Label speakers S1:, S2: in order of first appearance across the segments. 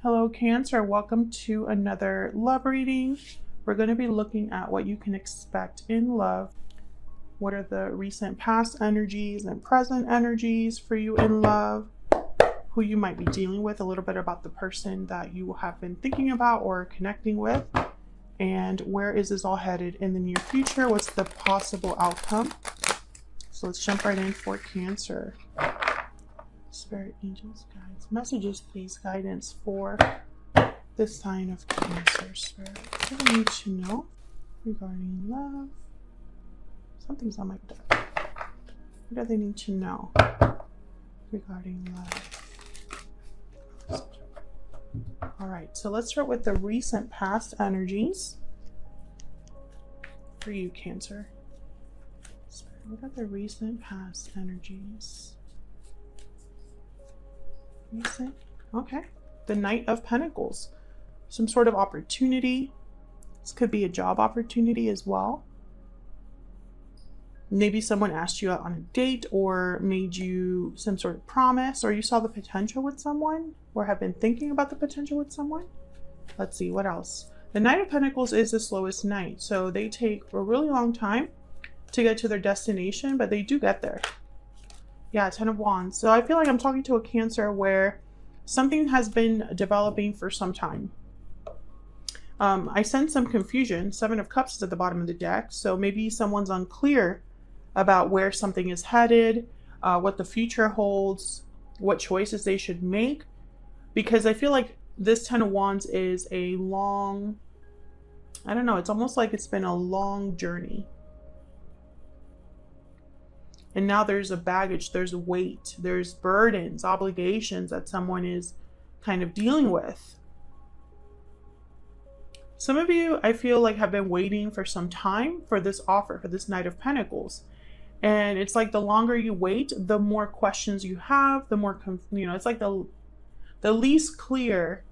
S1: Hello, Cancer. Welcome to another love reading. We're going to be looking at what you can expect in love. What are the recent past energies and present energies for you in love? Who you might be dealing with, a little bit about the person that you have been thinking about or connecting with. And where is this all headed in the near future? What's the possible outcome? So let's jump right in for Cancer. Spirit, angels, guides, messages, please, guidance for this sign of Cancer. Spirit, what do you need to know regarding love? Something's on my deck. What do they need to know regarding love? All right, so let's start with the recent past energies for you, Cancer. Spirit, what are the recent past energies? Recent. Okay. The Knight of Pentacles. Some sort of opportunity. This could be a job opportunity as well. Maybe someone asked you out on a date or made you some sort of promise, or you saw the potential with someone or have been thinking about the potential with someone. Let's see, what else? The Knight of Pentacles is the slowest knight, so they take a really long time to get to their destination, but they do get there. Yeah, Ten of Wands. So I feel like I'm talking to a Cancer where something has been developing for some time. I sense some confusion. Seven of Cups is at the bottom of the deck. So maybe someone's unclear about where something is headed, what the future holds, what choices they should make. Because I feel like this Ten of Wands is a long, I don't know, it's almost like it's been a long journey. And now there's a baggage, there's a weight, there's burdens, obligations that someone is kind of dealing with. Some of you, I feel like, have been waiting for some time for this offer, for this Knight of Pentacles. And it's like the longer you wait, the more questions you have, the more, it's like the least clear,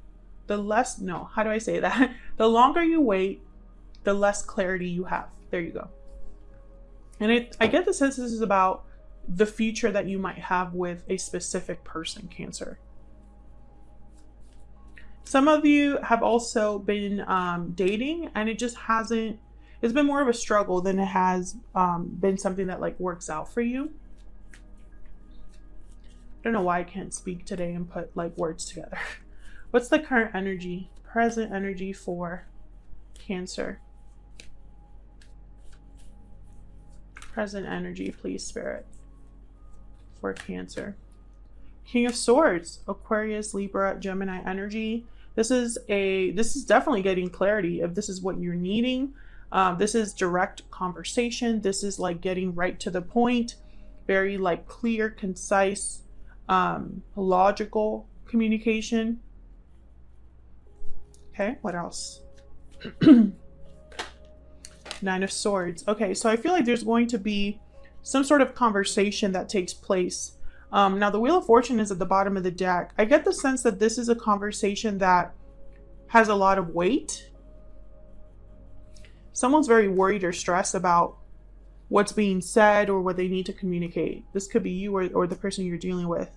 S1: the less, no, how do I say that? The longer you wait, the less clarity you have. There you go. And I get the sense this is about the future that you might have with a specific person, Cancer. Some of you have also been dating, and it just hasn't, it's been more of a struggle than it has been something that like works out for you. I don't know why I can't speak today and put like words together. What's the current energy, present energy for Cancer? Present energy, please, Spirit, for Cancer. King of Swords, Aquarius, Libra, Gemini energy. This is definitely getting clarity if this is what you're needing. This is direct conversation. This is like getting right to the point, very like clear, concise, logical communication. Okay, what else? Nine of Swords. Okay, so I feel like there's going to be some sort of conversation that takes place. Now, the Wheel of Fortune is at the bottom of the deck. I get the sense that this is a conversation that has a lot of weight. Someone's very worried or stressed about what's being said or what they need to communicate. This could be you or the person you're dealing with.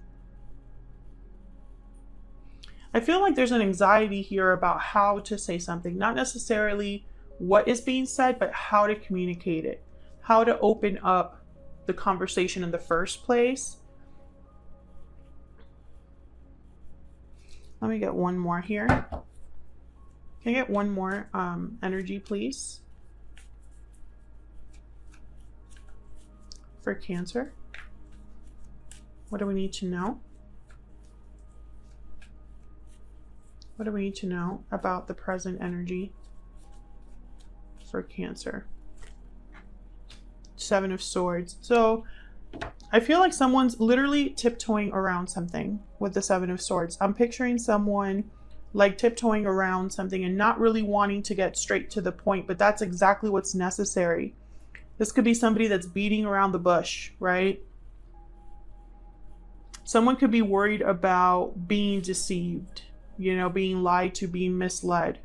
S1: I feel like there's an anxiety here about how to say something, not necessarily what is being said, but how to communicate it, how to open up the conversation in the first place. Let me get one more here. Can I get one more energy, please? For Cancer. What do we need to know? What do we need to know about the present energy for Cancer? Seven of Swords. So I feel like someone's literally tiptoeing around something with the Seven of Swords. I'm picturing someone like tiptoeing around something and not really wanting to get straight to the point, but that's exactly what's necessary. This could be somebody that's beating around the bush, right? Someone could be worried about being deceived, being lied to, being misled.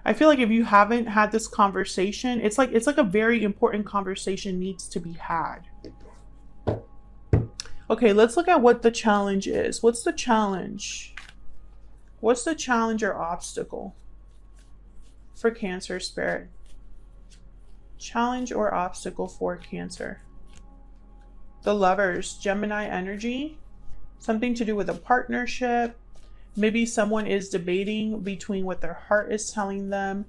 S1: I feel like if you haven't had this conversation, it's like a very important conversation needs to be had. Okay, let's look at what the challenge is. What's the challenge? What's the challenge or obstacle for Cancer Spirit? Challenge or obstacle for Cancer. The Lovers, Gemini energy, something to do with a partnership. Maybe someone is debating between what their heart is telling them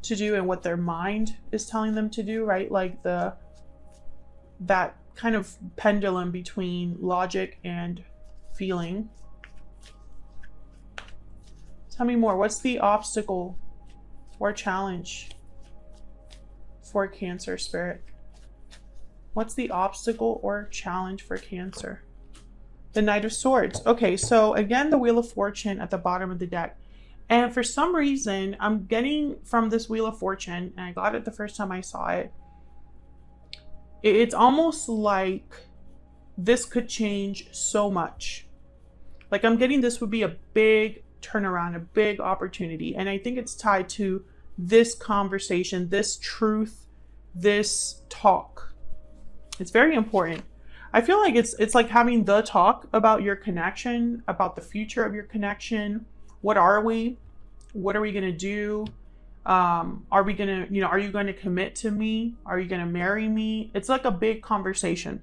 S1: to do and what their mind is telling them to do, right? Like that kind of pendulum between logic and feeling. Tell me more. What's the obstacle or challenge for Cancer Spirit? What's the obstacle or challenge for Cancer? The Knight of Swords. Okay, so again, the Wheel of Fortune at the bottom of the deck. And for some reason, I'm getting from this Wheel of Fortune, and I got it the first time I saw it, it's almost like this could change so much. Like I'm getting this would be a big turnaround, a big opportunity. And I think it's tied to this conversation, this truth, this talk. It's very important. I feel like it's like having the talk about your connection, about the future of your connection. What are we? What are we going to do? Are we going to, are you going to commit to me? Are you going to marry me? It's like a big conversation.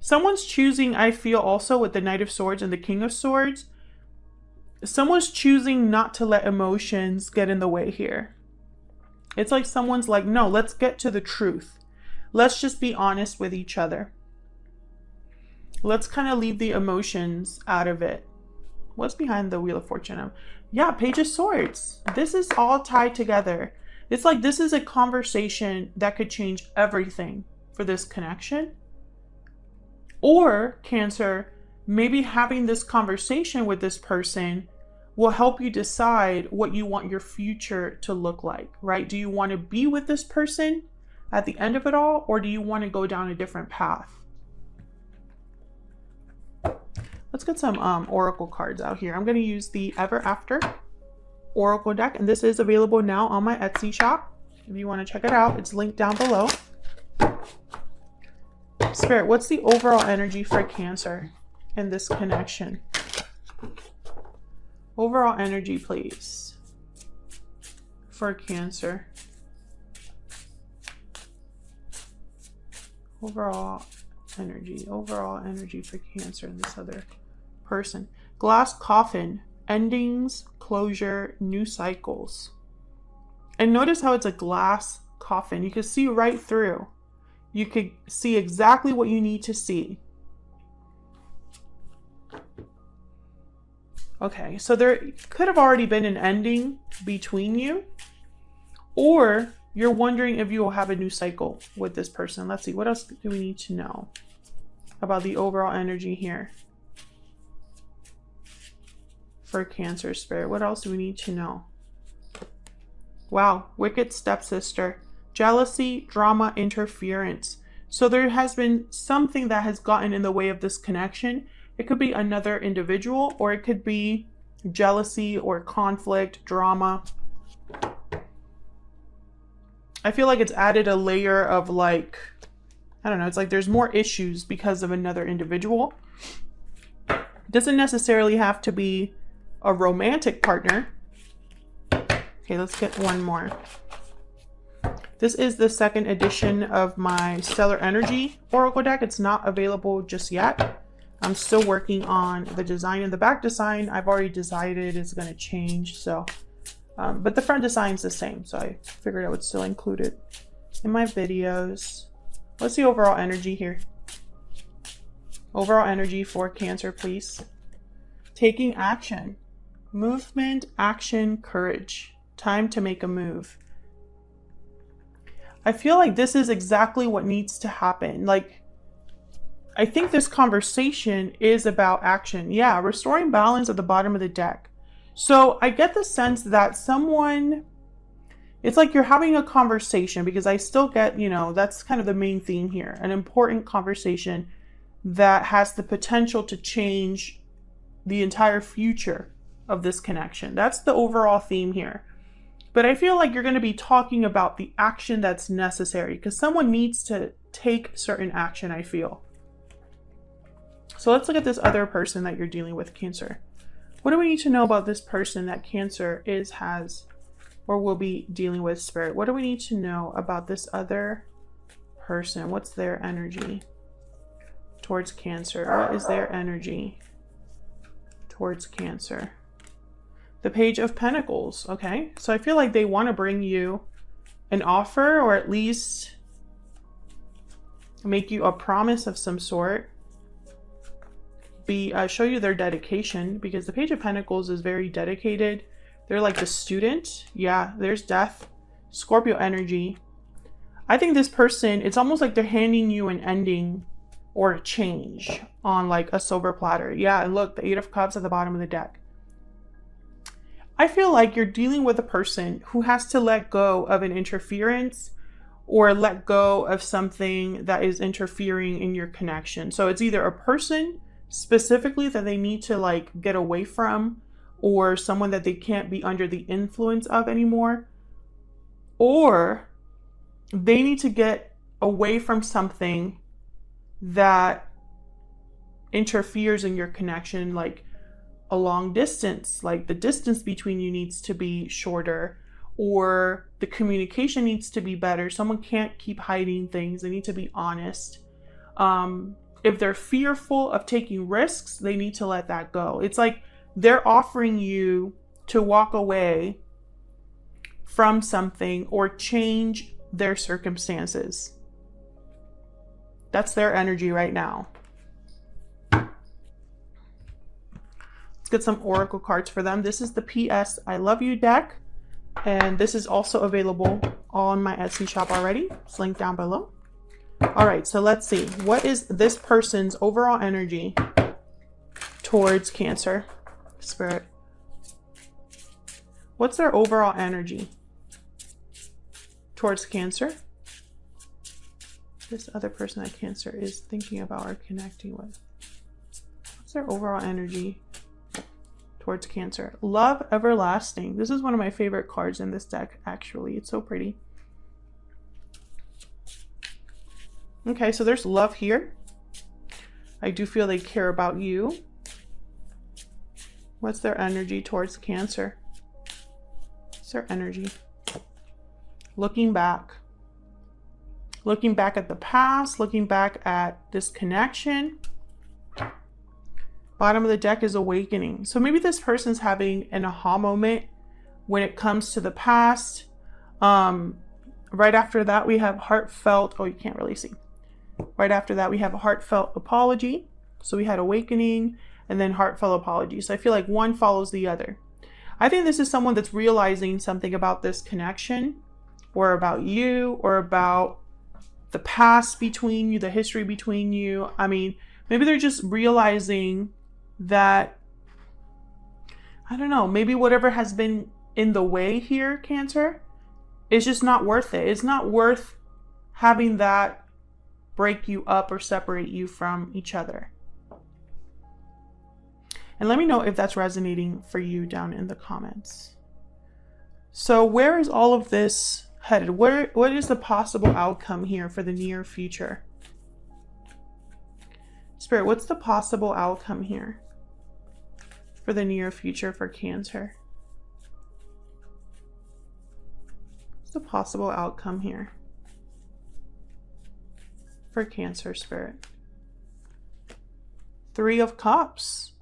S1: Someone's choosing, I feel also with the Knight of Swords and the King of Swords, someone's choosing not to let emotions get in the way here. It's like someone's like, no, let's get to the truth. Let's just be honest with each other. Let's kind of leave the emotions out of it. What's behind the Wheel of Fortune? Yeah, Page of Swords. This is all tied together. It's like this is a conversation that could change everything for this connection. Or Cancer, maybe having this conversation with this person will help you decide what you want your future to look like, right? Do you want to be with this person at the end of it all, or do you want to go down a different path? Let's get some oracle cards out here. I'm going to use the Ever After oracle deck, and this is available now on my Etsy shop. If you want to check it out, it's linked down below. Spirit, what's the overall energy for Cancer in this connection? Overall energy, please, for Cancer. Overall energy for Cancer and this other person. Glass coffin, endings, closure, new cycles. And notice how it's a glass coffin. You can see right through. You could see exactly what you need to see. Okay, so there could have already been an ending between you, or you're wondering if you will have a new cycle with this person. Let's see, what else do we need to know about the overall energy here for Cancer Spirit? What else do we need to know? Wow, wicked stepsister, jealousy, drama, interference. So there has been something that has gotten in the way of this connection. It could be another individual, or it could be jealousy or conflict, drama. I feel like it's added a layer of like, I don't know, it's like there's more issues because of another individual. It doesn't necessarily have to be a romantic partner. Okay, let's get one more. This is the second edition of my Stellar Energy Oracle deck. It's not available just yet. I'm still working on the design, and the back design I've already decided is going to change. So, but the front design is the same. So I figured I would still include it in my videos. What's the overall energy here? Overall energy for Cancer, please. Taking action. Movement, action, courage. Time to make a move. I feel like this is exactly what needs to happen. Like, I think this conversation is about action. Yeah, restoring balance at the bottom of the deck. So I get the sense that someone, it's like you're having a conversation, because I still get, you know, that's kind of the main theme here. An important conversation that has the potential to change the entire future of this connection. That's the overall theme here. But I feel like you're going to be talking about the action that's necessary, because someone needs to take certain action, I feel. So let's look at this other person that you're dealing with, Cancer. What do we need to know about this person that Cancer has, or will be dealing with, Spirit? What do we need to know about this other person? What's their energy towards Cancer? What is their energy towards Cancer? The Page of Pentacles. Okay, so I feel like they want to bring you an offer, or at least make you a promise of some sort. Show you their dedication, because the Page of Pentacles is very dedicated. They're like the student. Yeah, there's Death, Scorpio energy. I think this person, it's almost like they're handing you an ending or a change on like a silver platter. Yeah, and look, the Eight of Cups at the bottom of the deck. I feel like you're dealing with a person who has to let go of an interference or let go of something that is interfering in your connection. So it's either a person specifically that they need to like get away from, or someone that they can't be under the influence of anymore, or they need to get away from something that interferes in your connection, like a long distance, like the distance between you needs to be shorter, or the communication needs to be better. Someone can't keep hiding things. They need to be honest. If they're fearful of taking risks, they need to let that go. It's like they're offering you to walk away from something or change their circumstances. That's their energy right now. Let's get some oracle cards for them. This is the PS I Love You deck, and this is also available on my Etsy shop already. It's linked down below. All right, so let's see. What is this person's overall energy towards Cancer? Spirit. What's their overall energy towards Cancer? This other person that Cancer is thinking about or connecting with. What's their overall energy towards Cancer? Love Everlasting. This is one of my favorite cards in this deck, actually. It's so pretty. Okay, so there's love here. I do feel they care about you. What's their energy towards Cancer? What's their energy? Looking back. Looking back at the past, looking back at this connection. Bottom of the deck is Awakening. So maybe this person's having an aha moment when it comes to the past. Right after that, we have Heartfelt. Oh, you can't really see. Right after that, we have a Heartfelt Apology. So we had Awakening and then Heartfelt Apology. So I feel like one follows the other. I think this is someone that's realizing something about this connection, or about you, or about the past between you, the history between you. I mean, maybe they're just realizing that, I don't know, maybe whatever has been in the way here, Cancer, is just not worth it. It's not worth having that break you up or separate you from each other. And let me know if that's resonating for you down in the comments. So where is all of this headed? What is the possible outcome here for the near future? Spirit, what's the possible outcome here for the near future for Cancer? What's the possible outcome here for Cancer, Spirit? Three of Cups.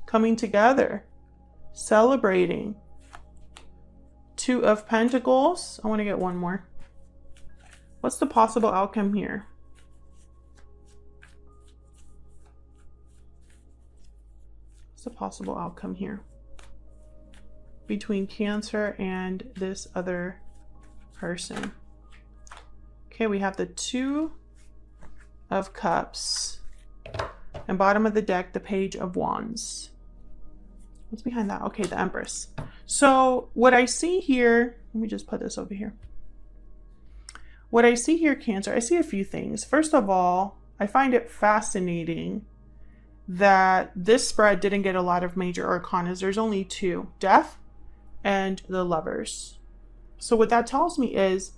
S1: Coming together. Celebrating. Two of Pentacles. I want to get one more. What's the possible outcome here? What's the possible outcome here between Cancer and this other person? Okay, we have the Two of Cups, and bottom of the deck, the Page of Wands. What's behind that? Okay, the Empress. So what I see here, let me just put this over here. What I see here, Cancer, I see a few things. First of all, I find it fascinating that this spread didn't get a lot of major arcanas. There's only two, Death and the Lovers. So what that tells me is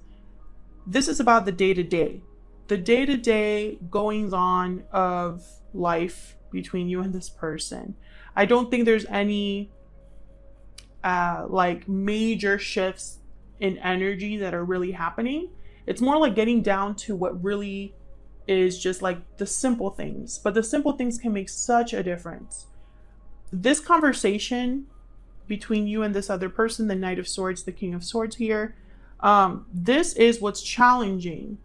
S1: this is about the day-to-day. The day-to-day goings on of life between you and this person. I don't think there's any like major shifts in energy that are really happening. It's more like getting down to what really is just like the simple things, but the simple things can make such a difference. This conversation between you and this other person, the Knight of Swords, the King of Swords here, this is what's challenging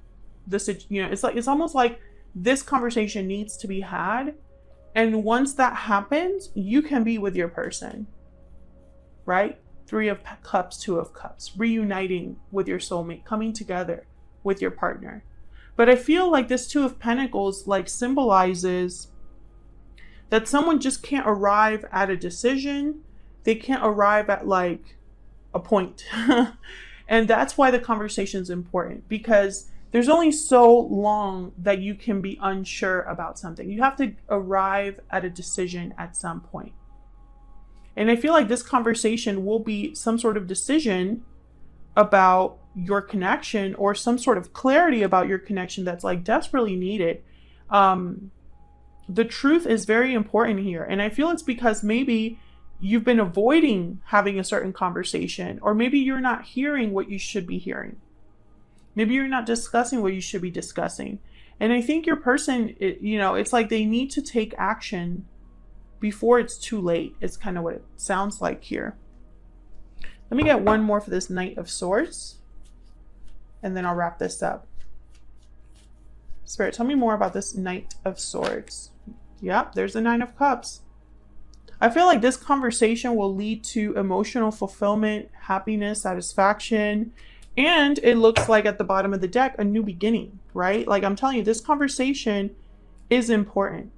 S1: this. It's almost like this conversation needs to be had, and once that happens, you can be with your person, right? 3 of Cups, 2 of Cups, reuniting with your soulmate, coming together with your partner. But I feel like this 2 of Pentacles like symbolizes that someone just can't arrive at a decision. They can't arrive at like a point. And that's why the conversation is important, because there's only so long that you can be unsure about something. You have to arrive at a decision at some point. And I feel like this conversation will be some sort of decision about your connection, or some sort of clarity about your connection that's like desperately needed. The truth is very important here. And I feel it's because maybe you've been avoiding having a certain conversation, or maybe you're not hearing what you should be hearing. Maybe you're not discussing what you should be discussing. And I think your person, it's like they need to take action before it's too late. It's kind of what it sounds like here. Let me get one more for this Knight of Swords, and then I'll wrap this up. Spirit, tell me more about this Knight of Swords. Yep, there's the 9 of Cups. I feel like this conversation will lead to emotional fulfillment, happiness, satisfaction, and it looks like at the bottom of the deck, a new beginning, right? Like I'm telling you, this conversation is important.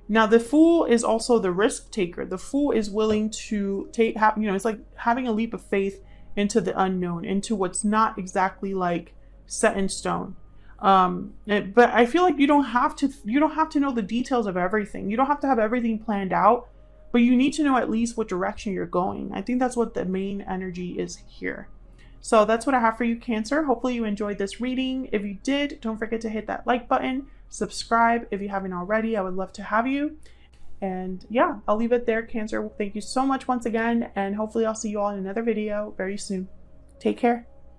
S1: Now, the Fool is also the risk taker. The Fool is willing to it's like having a leap of faith into the unknown, into what's not exactly like set in stone. But I feel like you don't have to know the details of everything. You don't have to have everything planned out, but you need to know at least what direction you're going. I think that's what the main energy is here. So that's what I have for you, Cancer. Hopefully you enjoyed this reading. If you did, don't forget to hit that like button. Subscribe if you haven't already. I would love to have you. And yeah, I'll leave it there, Cancer. Thank you so much once again, and hopefully I'll see you all in another video very soon. Take care.